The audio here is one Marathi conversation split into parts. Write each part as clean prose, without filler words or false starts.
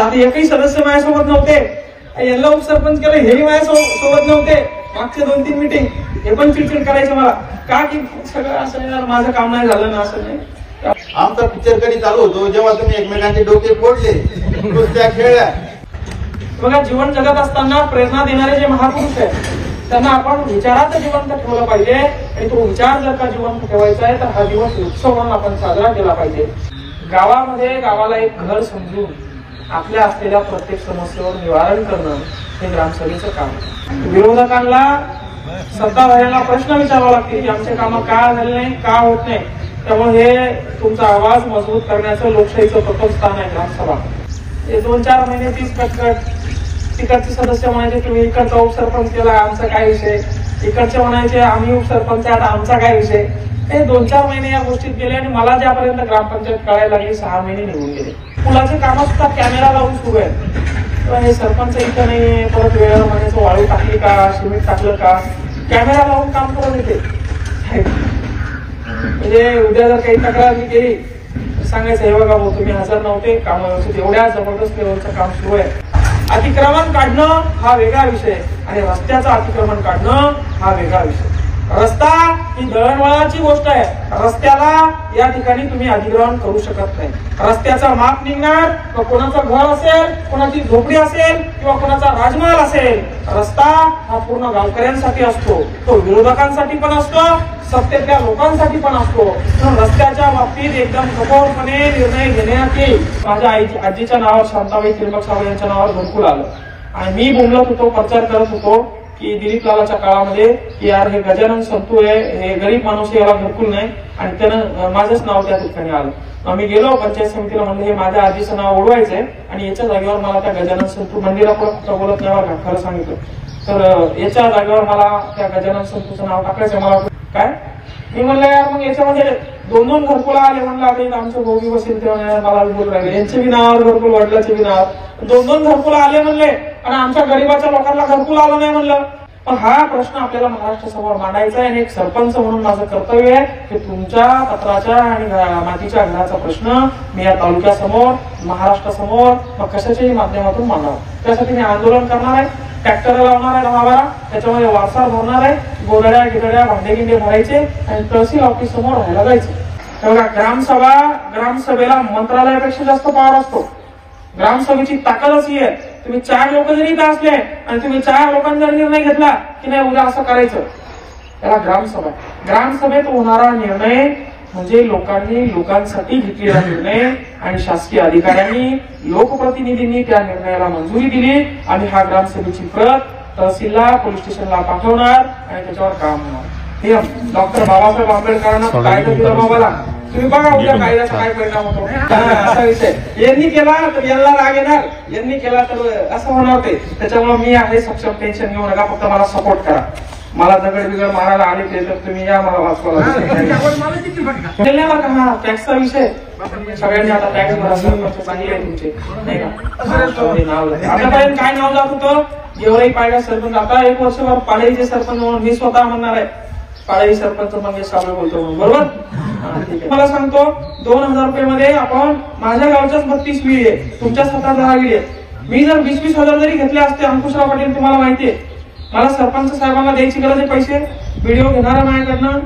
आधी एकही सदस्य माझ्यासोबत नव्हते, यांना उपसरपंच केलं हेही माझ्यासोबत नव्हते. मागच्या 2-3 मीटिंग हे पण चिडचिड करायचं मला का की सगळं असं यार माझं काम नाही झालं ना, असं नाही. आमचा पिक्चर कधी चालू होतो जेव्हा तुम्ही एकमेकांचे डोके फोडले, कुस्त्या खेळल्या. बघा, जीवन जगत असताना प्रेरणा देणारे जे महापुरुष आहेत त्यांना आपण विचारात जिवंत ठेवलं पाहिजे. आणि तो विचार जर का जिवंत ठेवायचा आहे तर हा दिवस उत्सव म्हणून आपण साजरा केला पाहिजे. गावामध्ये गावाला एक घर समजून आपल्या असलेल्या प्रत्येक समस्येवर निवारण करणं हे ग्रामसभेचं काम. विरोधकांना सत्ताधाऱ्यांना प्रश्न विचारावा लागतील की आमचे कामं का झाले नाही, का होत नाही. त्यामुळे हे तुमचा आवाज मजबूत करण्याचं लोकशाहीचं प्रथम स्थान आहे ग्रामसभा. हे 2-4 महिने तीच कटकट. तिकडचे सदस्य म्हणायचे तुम्ही इकडचा उपसरपंच केला, आमचा काय विषय. इकडचे म्हणायचे आम्ही उपसरपंच आहे, आता आमचा काय विषय. हे 2-4 महिने या गोष्टीत गेले आणि मला ज्यापर्यंत ग्रामपंचायत कळायला लागली 6 महिने निघून गेले. पुलाचे कामं सुद्धा कॅमेरा लावून सुरू आहेत. हे सरपंच इथं नाही, परत वेळेवर म्हणायचं वाळू टाकली का, सिमेंट टाकलं का, कॅमेरा लावून काम करत येते. म्हणजे उद्या जर काही तक्रार मी केली सांगायचं हे बघा भाऊ तुम्ही हजर नव्हते, काम व्यवस्थित. एवढ्या जबरदस्त लेवलचं काम सुरू आहे. अतिक्रमण काढणं हा वेगळा विषय आणि रस्त्याचं अतिक्रमण काढणं हा वेगळा विषय. रस्ता ही दळणवळणाची गोष्ट आहे. रस्त्याला या ठिकाणी तुम्ही अधिग्रहण करू शकत नाही. रस्त्याचा माप निघणार, कोणाचं घर असेल, कोणाची झोपडी असेल किंवा कोणाचा राजमहल असेल. रस्ता हा पूर्ण गावकऱ्यांसाठी असतो, तो विरोधकांसाठी पण असतो, सत्तेतल्या लोकांसाठी पण असतो. म्हणून रस्त्याच्या बाबतीत एकदम कठोरपणे निर्णय घेण्यात येईल. माझ्या आजीच्या नावावर शांताबाई त्रिंबक सावळे यांच्या नावावर घरकुल आलं आणि मी बोलत होतो, प्रचार करत होतो की दिलीप लालाच्या काळामध्ये की यार हे गजानन संतू आहे, हे गरीब माणूस याला घरकुल नाही आणि त्यानं माझंच नाव त्या ठिकाणी आलं. आम्ही गेलो पंचायत समितीला, म्हणलं हे माझ्या आजीचं नाव ओढवायचंय आणि याच्या जागेवर मला त्या गजानन संतू मंदिरापुढे फक्त बोलत नाही बरं खरं सांगितलं तर याच्या जागेवर मला त्या गजानन संतूचं नाव टाकायचं. मला काय मी म्हणलं यार मग याच्यामध्ये 2-2 घरकुला आले. म्हणलं आता आमचं भोगी बसेल तेव्हा मला बोलू राहिले, यांचे बी नावावर घरकुल, वडिलाचे बी नावावर 2-2 घरकुला आले म्हणले आणि आमच्या गरीबाच्या लोकांना घरकुल आलं नाही म्हणलं. पण हा प्रश्न आपल्याला महाराष्ट्र समोर मांडायचा आहे आणि एक सरपंच म्हणून माझं कर्तव्य आहे की तुमच्या पत्राच्या आणि मातीच्या घराचा प्रश्न मी या तालुक्यासमोर, महाराष्ट्रासमोर मग कशाच्याही माध्यमातून मांडावा. त्यासाठी मी आंदोलन करणार आहे, ट्रॅक्टर लावणार आहे 10-12, त्याच्यामध्ये वारसार भरणार आहे, गोदड्या गिदड्या भांडे भरायचे आणि तहसील ऑफिस समोर राहायला जायचं. तेव्हा ग्रामसभेला मंत्रालयापेक्षा जास्त पॉवर असतो. ग्रामसभेची ताकदच ही आहे. तुम्ही 4 लोक जरी इथं असले आणि तुम्ही 4 लोकांचा निर्णय घेतला की नाही उद्या असं करायचं, त्याला ग्रामसभा. ग्रामसभेत होणारा निर्णय म्हणजे लोकांसाठी घेतलेला निर्णय आणि शासकीय अधिकाऱ्यांनी, लोकप्रतिनिधींनी त्या निर्णयाला मंजुरी दिली आणि हा ग्रामसभेची प्रत तहसीलला, पोलीस स्टेशनला पाठवणार आणि त्याच्यावर काम होणार. हे डॉक्टर बाबासाहेब आंबेडकरांना कायदा दिला बाबाला, तुम्ही बघा उद्या कायद्याचा काय परिणाम होतो. असा विषय यांनी केला तर यांना राग येणार, यांनी केला तर असं होणार ते. त्याच्यामुळे मी आहे सक्षम, टेन्शन घेऊ नका, फक्त मला सपोर्ट करा. मला दगड बिगड मारायला आले ते तर तुम्ही या मला वाचवायला. हा टॅक्सचा विषय सगळ्यांनी आता टॅक्स भरायला चांगले आहे तुमचे नाही का. आतापर्यंत काय नाव जात होतं गेवराई पाडा सरपंच. आता 1 वर्षभर पाडळीचे सरपंच म्हणून मी स्वतः म्हणणार आहे पाडळी सरपंच मंगेश साबळे बोलतो म्हणून, बरोबर. मला सांगतो 2000 रुपये मध्ये आपण माझ्या गावच्याच 32 विहिरी आहे, तुमच्या स्वतः 10 विहिरी आहे. मी जर 20-20 हजार जरी घेतले असते अंकुशराव पाटील तुम्हाला माहितीये, मला सरपंच साहेबांना द्यायची गरज आहे पैसे, व्हिडिओ घेणारा माझ्याकडनं.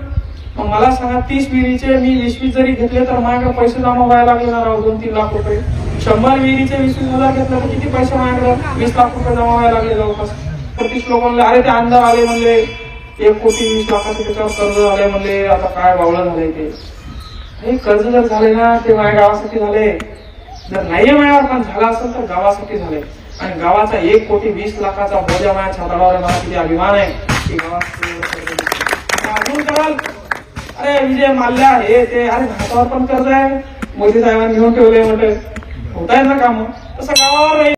मग मला सांगा 30 विहिरीचे मी 20-20 जरी घेतले तर माझ्याकडे पैसे जमा व्हायला लागले ना 2-3 लाख रुपये. 100 विहिरीचे 20-20 हजार घेतलं तर किती पैसे माझ्याकडे 20 लाख रुपये जमा व्हायला लागले जवळपास. 35 लोक म्हणले अरे ते अंधार आले म्हणले 1 कोटी 20 लाखाचे त्याच्यावर कर्ज झाले म्हणले, आता काय बावलं झालंय ते. हे कर्ज जर झाले ना ते माझ्या गावासाठी झाले, जर नाहीये माझ्यावर पण झाला असेल तर गावासाठी झाले. आणि गावाचा 1 कोटी 20 लाखाचा बोजा माझ्या छाताडावर मला किती अभिमान आहे की गावात अजून कराल. अरे विजय माल्या हे ते अरे हातावर पण कर्ज आहे, मोदी साहेबांनी घेऊन ठेवले म्हटलं होत आहे ना काम, तसं गावावर